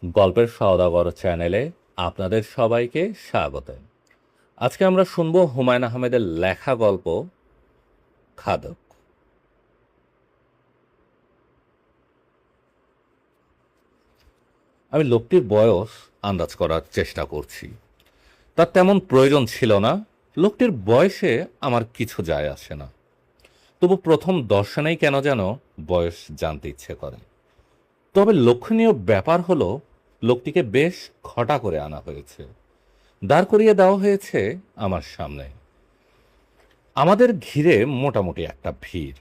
গল্পের সওদাগর চ্যানেলে আপনাদের সবাইকে স্বাগত। আজকে আমরা শুনব হুমায়ুন আহমেদের লেখা গল্প খাদক। আমি লোকটির বয়স আন্দাজ করার চেষ্টা করছি। তার তেমন প্রয়োজন ছিল না। লোকটির বয়সে আমার কিছু যায় আসে না, তবু প্রথম দর্শনেই কেন যেন বয়স জানতে ইচ্ছে করে। তবে লক্ষণীয় ব্যাপার হলো, লোকটিকে বেশ ঘটা করে আনা হয়েছে, দাঁড় করিয়ে দেওয়া হয়েছে আমার সামনে। আমাদের ঘিরে মোটামুটি একটা ভিড়।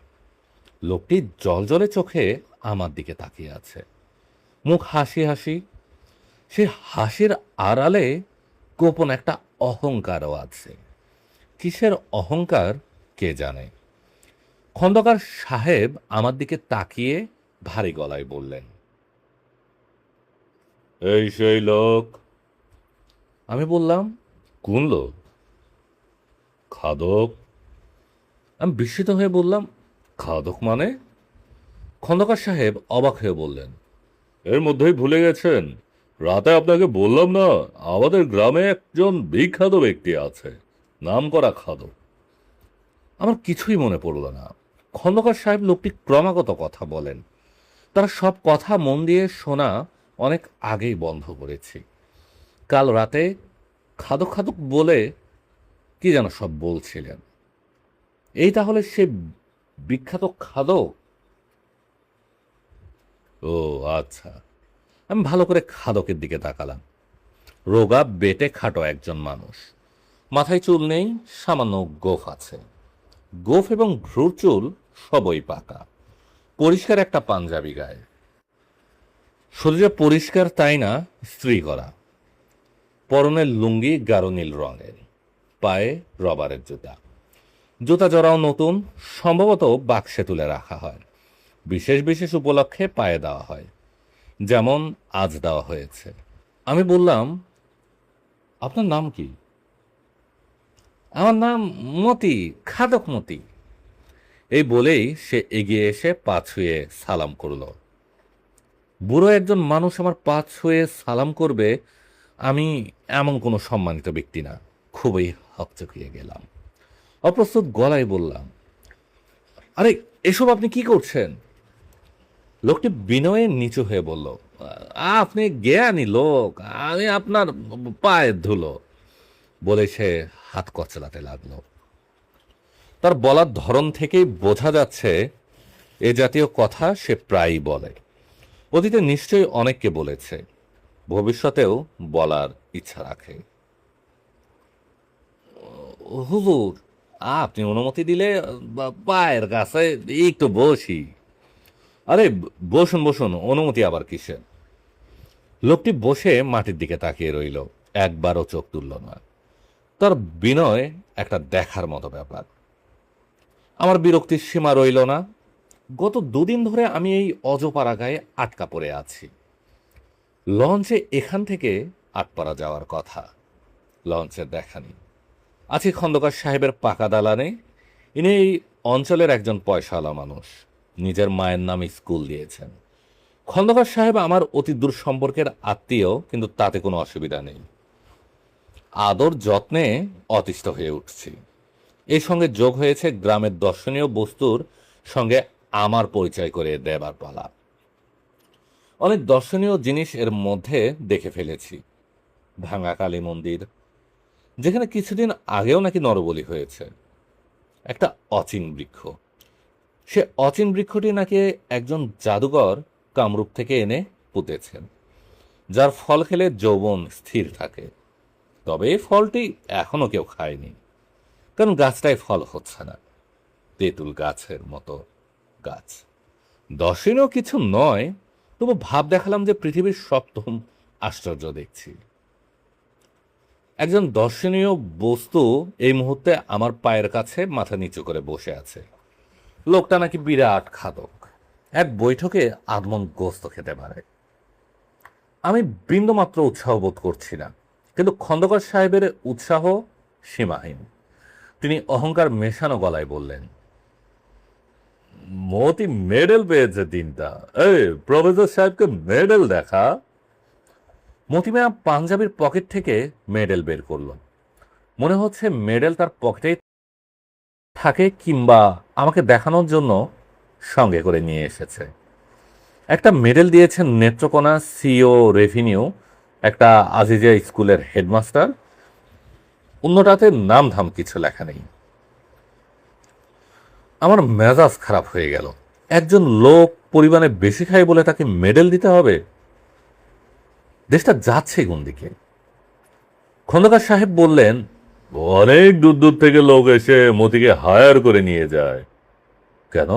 লোকটি জলজলে চোখে আমার দিকে তাকিয়ে আছে, মুখ হাসি হাসি। সে হাসির আড়ালে গোপন একটা অহংকারও আছে। কিসের অহংকার কে জানে। খন্দকার সাহেব আমার দিকে তাকিয়ে ভারী গলায় বললেন, এই সেই লোক। আমি বললাম, কোন লোক? খাদক। আমি বিস্মিত হয়ে বললাম, খাদক মানে? খন্দকার সাহেব অবাক হয়ে বললেন, এর মধ্যেই ভুলে গেছেন? রাতে আপনাকে বললাম না, আমাদের গ্রামে একজন বিখ্যাত ব্যক্তি আছে, নাম করা খাদক। আমার কিছুই মনে পড়ল না। খন্দকার সাহেব লোকটি ক্রমাগত কথা বলেন, তারা সব কথা মন দিয়ে শোনা অনেক আগেই বন্ধ করেছি। কাল রাতে খাদক খাদক বলে কি যেন সব বলছিলেন। এই তাহলে সে বিখ্যাত খাদক? ও আচ্ছা। আমি ভালো করে খাদকের দিকে তাকালাম। রোগা বেটে খাটো একজন মানুষ, মাথায় চুল নেই, সামান্য গোফ আছে। গোফ এবং ভ্রুর চুল সবই পাকা। পরিষ্কার একটা পাঞ্জাবি গায়ে। শরীরে পরিষ্কার তাই না, স্ত্রী করা। পরনের লুঙ্গি গাঢ় নীল রঙের, পায়ে রবারের জুতা। জুতা জোড়াও নতুন, সম্ভবত বাক্সে তুলে রাখা হয়। বিশেষ বিশেষ উপলক্ষে পায়ে দেওয়া হয়, যেমন আজ দেওয়া হয়েছে। আমি বললাম, আপনার নাম কি? আমার নাম মতি, খাদক মতি। এই বলেই সে এগিয়ে এসে পা ছুঁয়ে সালাম করল। বুড়ো একজন মানুষ আমার পা ছুঁয়ে সালাম করবে, আমি এমন কোনো সম্মানিত ব্যক্তি না। খুবই হকচকিয়ে গেলাম। অপ্রস্তুত গলায় বললাম, আরে এসব আপনি কি করছেন? লোকটি বিনয়ে নিচু হয়ে বলল, আপনি জ্ঞানী লোক, আমি আপনার পায়ের ধুলো। বলে সে হাত কচলাতে লাগলো। তার বলার ধরন থেকেই বোঝা যাচ্ছে এ জাতীয় কথা সে প্রায়ই বলে। অতীতে নিশ্চয়ই অনেককে বলেছে, ভবিষ্যতেও বলার ইচ্ছা রাখে। হুজুর, আপনি অনুমতি দিলে পায়ের কাছে একটু বসি। আরে বসুন বসুন, অনুমতি আবার কিসের? লোকটি বসে মাটির দিকে তাকিয়ে রইল, একবারও চোখ তুলল না। তার বিনয় একটা দেখার মতো ব্যাপার। আমার বিরক্তির সীমা রইল না। গত দুদিন ধরে আমি এই অজপাড়া গায়ে আটকা পড়ে আছি। লঞ্চে এখান থেকে আটপাড়া যাওয়ার কথা, লঞ্চের দেখা নেই। আছি খন্দকার সাহেবের পাকা দালানে। ইনি এই অঞ্চলের একজন পয়সাওয়ালা মানুষ, নিজের মায়ের নাম স্কুল দিয়েছেন। খন্দকার সাহেব আমার অতি দূর সম্পর্কের আত্মীয়, কিন্তু তাতে কোনো অসুবিধা নেই। আদর যত্নে অতিষ্ঠ হয়ে উঠছি। এই সঙ্গে যোগ হয়েছে গ্রামের দর্শনীয় বস্তুর সঙ্গে আমার পরিচয় করে দেবার পালা। অনেক দর্শনীয় জিনিস এর মধ্যে দেখে ফেলেছি। ভাঙা কালী মন্দির, যেখানে কিছুদিন আগেও নাকি নরবলি হয়েছে। একটা অচিন বৃক্ষ, সে অচিন বৃক্ষটি নাকি একজন জাদুকর কামরূপ থেকে এনে পুঁতেছেন, যার ফল খেলে যৌবন স্থির থাকে। তবে এই ফলটি এখনো কেউ খায়নি, কারণ গাছটায় ফল হচ্ছে না। তেঁতুল গাছের মতো গাছ। দর্শনীয় কিছু নয়, তবু ভাব দেখালাম যে পৃথিবীর সপ্তম আশ্চর্য দেখছি। একজন দর্শনীয় বস্তু এই মুহূর্তে আমার পায়ের কাছে মাথা নিচু করে বসে আছে। লোকটা নাকি বিরাট খাদক, এক বৈঠকে আধমন গোস্ত খেতে পারে। আমি বিন্দুমাত্র উৎসাহ বোধ করছি না, কিন্তু খন্দকার সাহেবের উৎসাহ সীমাহীন। তিনি অহংকার মেশানো গলায় বললেন, মতি মেডেল পেয়েছে 3টা। এই প্রফেসর সাহেবকে মেডেল দেখা। মতিমিয়া পাঞ্জাবির পকেট থেকে মেডেল বের করলো। মনে হচ্ছে মেডেল তার পকেটে থাকে, কিংবা আমাকে দেখানোর জন্য সঙ্গে করে নিয়ে এসেছে। একটা মেডেল দিয়েছেন নেত্রকোনা সিও রেভিনিউ, একটা আজিজিয়া স্কুলের হেডমাস্টার, অন্যটাতে নাম ধাম কিছু লেখা নেই। আমার মেজাজ খারাপ হয়ে গেল। একজন লোক পরিমাণে বেশি খায় বলে তাকে মেডেল দিতে হবে? দেশটা যাচ্ছে কোন দিকে? খন্দকার সাহেব বললেন, অনেক দূর দূর থেকে লোক এসে মতিকে হায়ার করে নিয়ে যায়। কেন?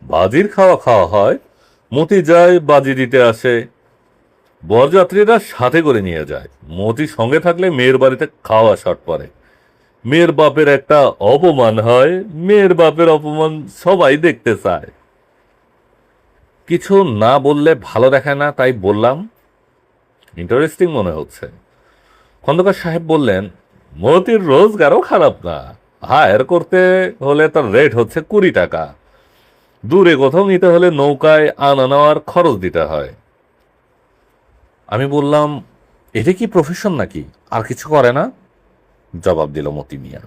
বাজির খাওয়া খাওয়া হয়, মতি যায়, বাজি দিতে আসে। বরযাত্রীরা সাথে করে নিয়ে যায়। মতি সঙ্গে থাকলে মেয়ের বাড়িতে খাওয়া শর্ট পড়ে। মেয়ের বাপের একটা অপমান হয়, মেয়ের বাপের অপমান সবাই দেখতে চায়। কিছু না বললে ভালো দেখায় না, তাই বললাম, ইন্টারেস্টিং মনে হচ্ছে। খন্দকার সাহেব বললেন, মতির রোজগারও খারাপ না। হায়ার করতে হলে তার রেট হচ্ছে 20 টাকা। দূরে কোথাও নিতে হলে নৌকায় আনা নেওয়ার খরচ দিতে হয়। আমি বললাম, এটা কি প্রফেশন নাকি? আর কিছু করে না? জবাব দিল মতি মিয়া।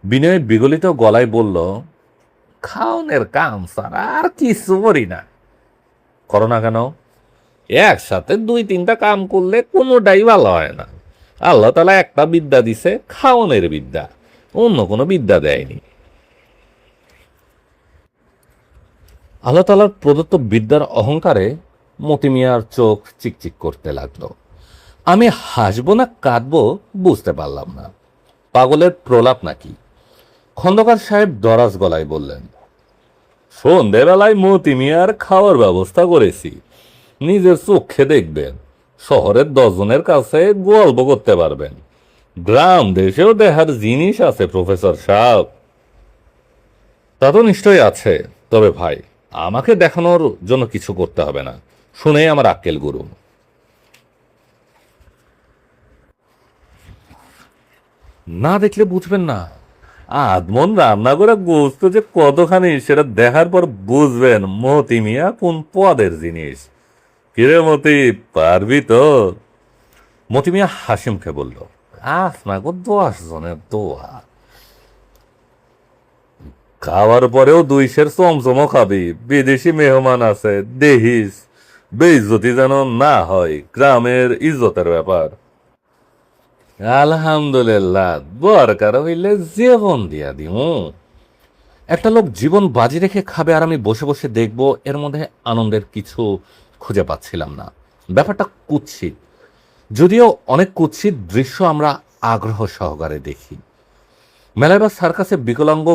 বিনয় বিগলিত গলায় বলল, খাওনের কাম স্যার, আর কিছু করি না। করো না কেন? একসাথে 2-3টা কাম করলে কোনোটাই ভালো হয় না। আল্লাহ তাআলা একটা বিদ্যা দিছে, খাওনের বিদ্যা, অন্য কোনো বিদ্যা দেয়নি। আল্লাহ তাআলার প্রদত্ত বিদ্যার অহংকারে মতি মিয়ার চোখ চিকচিক করতে লাগলো। আমি হাসবো না কাঁদবো বুঝতে পারলাম না। পাগলের প্রলাপ নাকি? খন্দকার সাহেব দরাজ গলায় বললেন, সন্ধেবেলায় মতি মিয়ার খাওয়ার ব্যবস্থা করেছি, নিজের চোখে দেখবেন। শহরের 10 জনের কাছে গল্প করতে পারবেন। গ্রাম দেশেও দেখার জিনিস আছে প্রফেসর সাহেব। তা তো নিশ্চয়ই আছে, তবে ভাই, আমাকে দেখানোর জন্য কিছু করতে হবে না, শুনেই আমার আক্কেল গুরু। না দেখলে বুঝবেন না। আদমন রান্না করে গোস্ত যে কতখানি সেটা দেখার পর বুঝবেন মতি মিয়া কোন পদের জিনিস। কিরে মতি, পারবি তো? মতি মিয়া হাসি মুখে বলল, আপনাকে 10 জনের দোয়া। খাওয়ার পরেও 2 সের চমচমও খাবি। বিদেশি মেহমান আছে, দেহিস, বেইজ্জতি যেন না হয়, গ্রামের ইজ্জতের ব্যাপার। আলহামদুলিল্লাহ, দরকার হইলে জীবন দিয়া দিমু। একটা লোক জীবন বাজি রেখে খাবে আর আমি বসে বসে দেখব, এর মধ্যে আনন্দের কিছু খুঁজে পাচ্ছিলাম না। ব্যাপারটা কুৎসিত, যদিও অনেক কুৎসিত দৃশ্য আমরা আগ্রহ সহকারে দেখি। মেলায় বা সার্কাসে বিকলাঙ্গ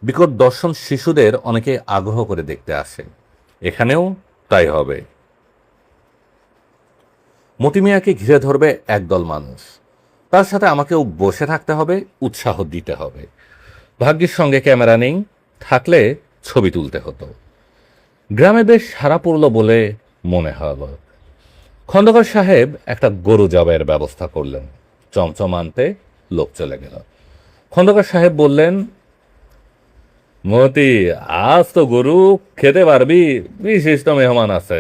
বিকট দর্শন শিশুদের অনেকে আগ্রহ করে দেখতে আসে। এখানেও তাই হবে। মতি মিয়াকে ঘিরে ধরবে একদল মানুষ, তার সাথে আমাকেও বসে থাকতে হবে, উৎসাহ দিতে হবে। ভাগ্যের সঙ্গে ক্যামেরা নেই, থাকলে ছবি তুলতে হতো। গ্রামে বেশ সাড়া পড়ল বলে মনে হলো। খন্দকার সাহেব একটা গরু জবাইয়ের ব্যবস্থা করলেন। চমচম আনতে লোক চলে গেল। খন্দকার সাহেব বললেন, মতি, আজ তো গরু খেতে পারবি, বিশিষ্ট মেহমান আছে,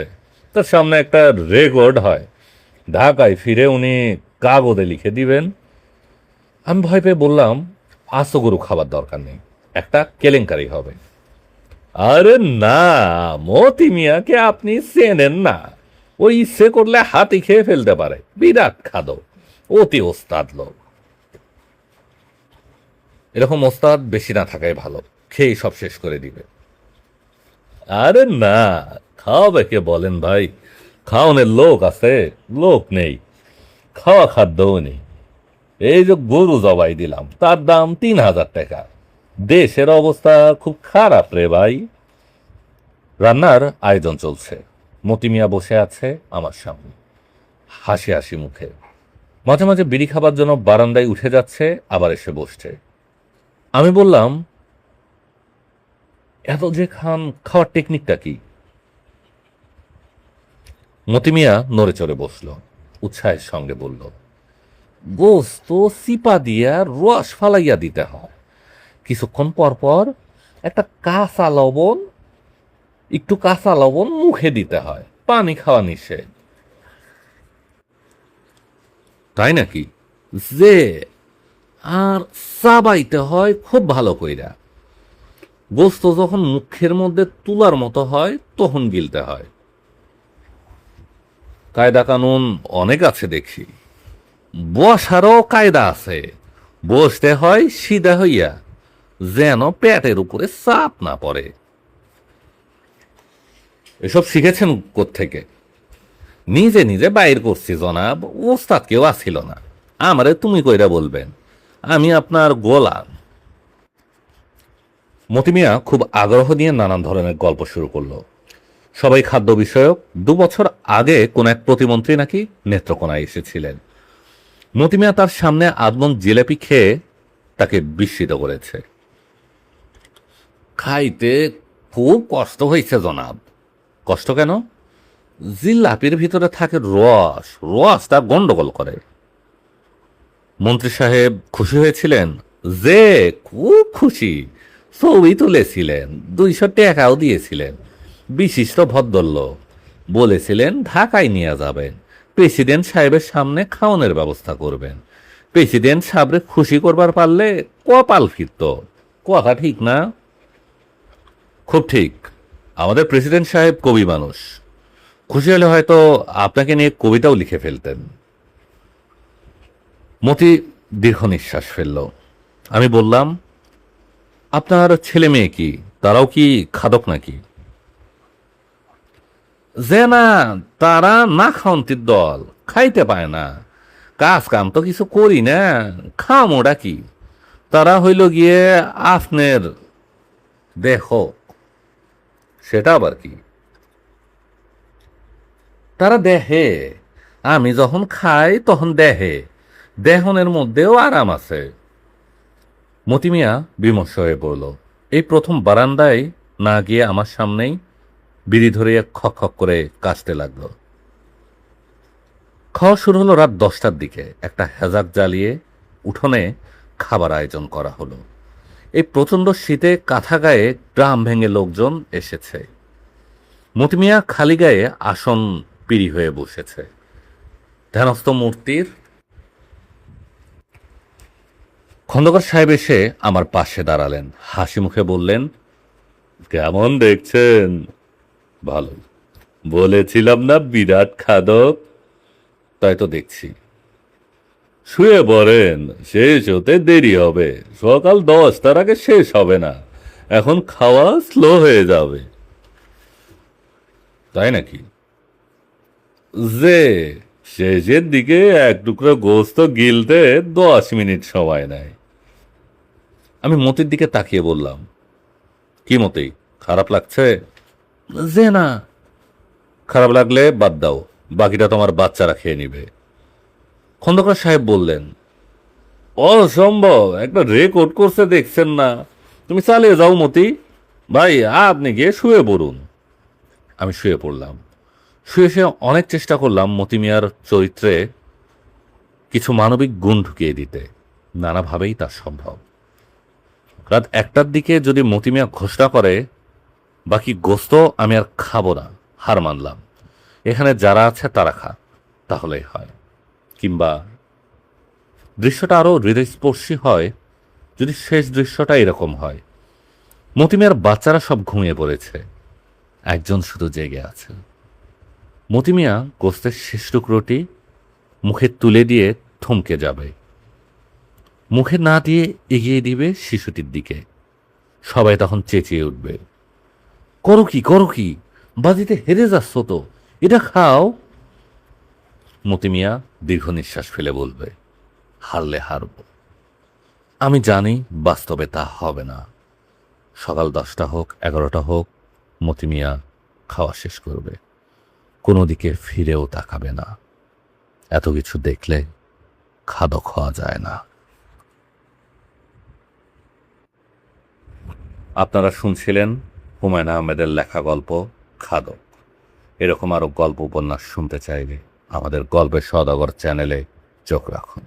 তার সামনে একটা রেকর্ড হয়। ঢাকায় ফিরে উনি কাগজে লিখে দিবেন। আমি ভয় পেয়ে বললাম, আজ তো গরু খাবার দরকার নেই, একটা কেলেঙ্কারি হবে। আরে না, মতি মিয়াকে আপনি চেনেন না। ওই ইচ্ছে করলে হাতি খেয়ে ফেলতে পারে, বিরাট খাদক, অতি ওস্তাদ লোক। এরকম ওস্তাদ বেশি না থাকাই ভালো, খেয়ে সব শেষ করে দিবে। আরে না, খাওয়াবে কে বলেন ভাই? খাওয়ানোর লোক আছে? লোক নেই, খাওয়া খাদ্যও নেই। এই যে গরু জবাই দিলাম, তার দাম 3000 টাকা। দেশের অবস্থা খুব খারাপ রে ভাই। রান্নার আয়োজন চলছে। মতি মিয়া বসে আছে আমার সামনে, হাসি হাসি মুখে। মাঝে মাঝে বিড়ি খাবার জন্য বারান্দায় উঠে যাচ্ছে, আবার এসে বসছে। আমি বললাম, এত যে খান, খাওয়ার টেকনিকটা কি? মতি মিয়া নড়ে চড়ে বসল, উৎসাহের সঙ্গে বলল, গোস্ত চিপা দিয়া রস ফালাইয়া দিতে হয়। কিছুক্ষণ পর পর একটু কাঁচা লবণ মুখে দিতে হয়। পানি খাওয়া নিষেধ। তাই নাকি? যে আর চাবাইতে হয় খুব ভালো কইরা। গোস্ত যখন মুখের মধ্যে তুলার মতো হয় তখন গিলতে হয়। কায়দা কানুন অনেক আছে দেখি। বসারও কায়দা আছে। বসতে হয় সিধা হইয়া, যেন পেটের উপরে চাপ না পড়ে। এসব শিখেছেন কোত্থেকে? নিজে নিজে বাইর করছি জনাব, ওস্তাদ কেউ আসছিল না। আমারে তুমি কইরা বলবেন, আমি আপনার গোলাম। মতিমিয়া খুব আগ্রহ নিয়ে নানান ধরনের গল্প শুরু করলো। সবাই খাদ্য বিষয়ক। 2 বছর আগে কোন এক প্রতিমন্ত্রী নাকি নেত্রকোনায় এসেছিলেন। মতিমিয়া তার সামনে আদমন জিলেপি খেয়ে তাকে বিস্মিত করেছে। খাইতে খুব কষ্ট হয়েছে জনাব। কষ্ট কেন? জিলাপির ভিতরে থাকে রস, রসটা গন্ডগোল করে। মন্ত্রী সাহেব খুশি হয়েছিলেন? যে খুব খুশি। ছবি তুলেছিলেন, 200 টাকাও দিয়েছিলেন। বিশিষ্ট ভদ্রলোক। বলেছিলেন ঢাকায় নিয়ে যাবেন, প্রেসিডেন্ট সাহেবের সামনে খাওয়ানোর ব্যবস্থা করবেন। প্রেসিডেন্ট সাহেবরে খুশি করবার পারলে কপাল ফিরত। কথা ঠিক না? খুব ঠিক। আমাদের প্রেসিডেন্ট সাহেব কবি মানুষ। খুশি হলে হয়তো আপনাকে নিয়ে কবিতাও লিখে ফেলতেন। মতি দীর্ঘ নিঃশ্বাস ফেলল। আমি বললাম, আপনার ছেলে মেয়ে কি, তারাও কি খাদক নাকি? যে না, তারা না খাওয়ন্তির দল, খাইতে পায় না। কাজ কাম তো কিছু করি না, খামোটা কি? তারা হইল গিয়ে আপনার দেহ। সেটা আবার কি? তারা দেহে। আমি যখন খাই তখন দেহে। দেহনের মধ্যেও আরাম আছে। মতিমিয়া বিমর্ষ হয়ে পড়ল। এই প্রথম বারান্দায় না গিয়ে আমার সামনেই বিড়ি ধরে খক খক করে কাশতে লাগলো। খাওয়া শুরু হলো রাত 10টার দিকে। একটা হেজাক জ্বালিয়ে উঠোনে খাবার আয়োজন করা হলো। এই প্রচণ্ড শীতে কাঁথা গায়ে গ্রাম ভেঙে লোকজন এসেছে। মতিমিয়া খালি গায়ে আসন পিড়ি হয়ে বসেছে। ধ্যানস্থ মূর্তির। খন্দকার সাহেব এসে আমার পাশে দাঁড়ালেন, হাসি মুখে বললেন, কেমন দেখছেন? ভালো। বলেছিলাম না বিরাট খাদক। তাই তো দেখছি। শুয়ে পড়েন, শেষ হতে দেরি হবে। সকাল 10টার আগে শেষ হবে না। এখন খাওয়া স্লো হয়ে যাবে। তাই নাকি? যে শেষের দিকে এক টুকরো গোস্ত গিলতে 10 মিনিট সময় নেয়। আমি মতির দিকে তাকিয়ে বললাম, কি মতি, খারাপ লাগছে? যে না। খারাপ লাগলে বাদ দাও, বাকিটা তোমার বাচ্চারা খেয়ে নিবে। খন্দকার সাহেব বললেন, অসম্ভব, একটা রেকর্ড করছে দেখছেন না? তুমি চালিয়ে যাও মতি। ভাই, আপনি গিয়ে শুয়ে পড়ুন। আমি শুয়ে পড়লাম। শুয়ে শুয়ে অনেক চেষ্টা করলাম মতি মিয়ার চরিত্রে কিছু মানবিক গুণ ঢুকিয়ে দিতে। নানাভাবেই তা সম্ভব। রাত 1টার দিকে যদি মতি মিয়া ঘোষণা করে, বাকি গোস্ত আমি আর খাবো না, হার মানলাম, এখানে যারা আছে তারা খা, তাহলেই হয়। কিংবা দৃশ্যটা আরও হৃদয়স্পর্শী হয় যদি শেষ দৃশ্যটা এরকম হয়, মতিমিয়ার বাচ্চারা সব ঘুমিয়ে পড়েছে, একজন শুধু জেগে আছে। মতিমিয়া গোস্তের শেষ টুকরোটি মুখে তুলে দিয়ে থমকে যাবে, মুখে না দিয়ে এগিয়ে দিবে শিশুটির দিকে। সবাই তখন চেঁচিয়ে উঠবে, করো কি, করো কি, বাজিতে হেরে যাচ্ছ তো, এটা খাও। মতিমিয়া দীর্ঘ নিঃশ্বাস ফেলে বলবে, হারলে হারব। আমি জানি বাস্তবে তা হবে না। সকাল 10টা হোক 11টা হোক, মতিমিয়া খাওয়া শেষ করবে, কোনো দিকে ফিরেও তাকাবে না। এত কিছু দেখলে খাদক হওয়া যায় না। আপনারা শুনছিলেন হুমায়ুন আহমেদের লেখা গল্প খাদক। এরকম আরও গল্প উপন্যাস শুনতে চাইলে আমাদের গল্পের সওদাগর চ্যানেলে চোখ রাখুন।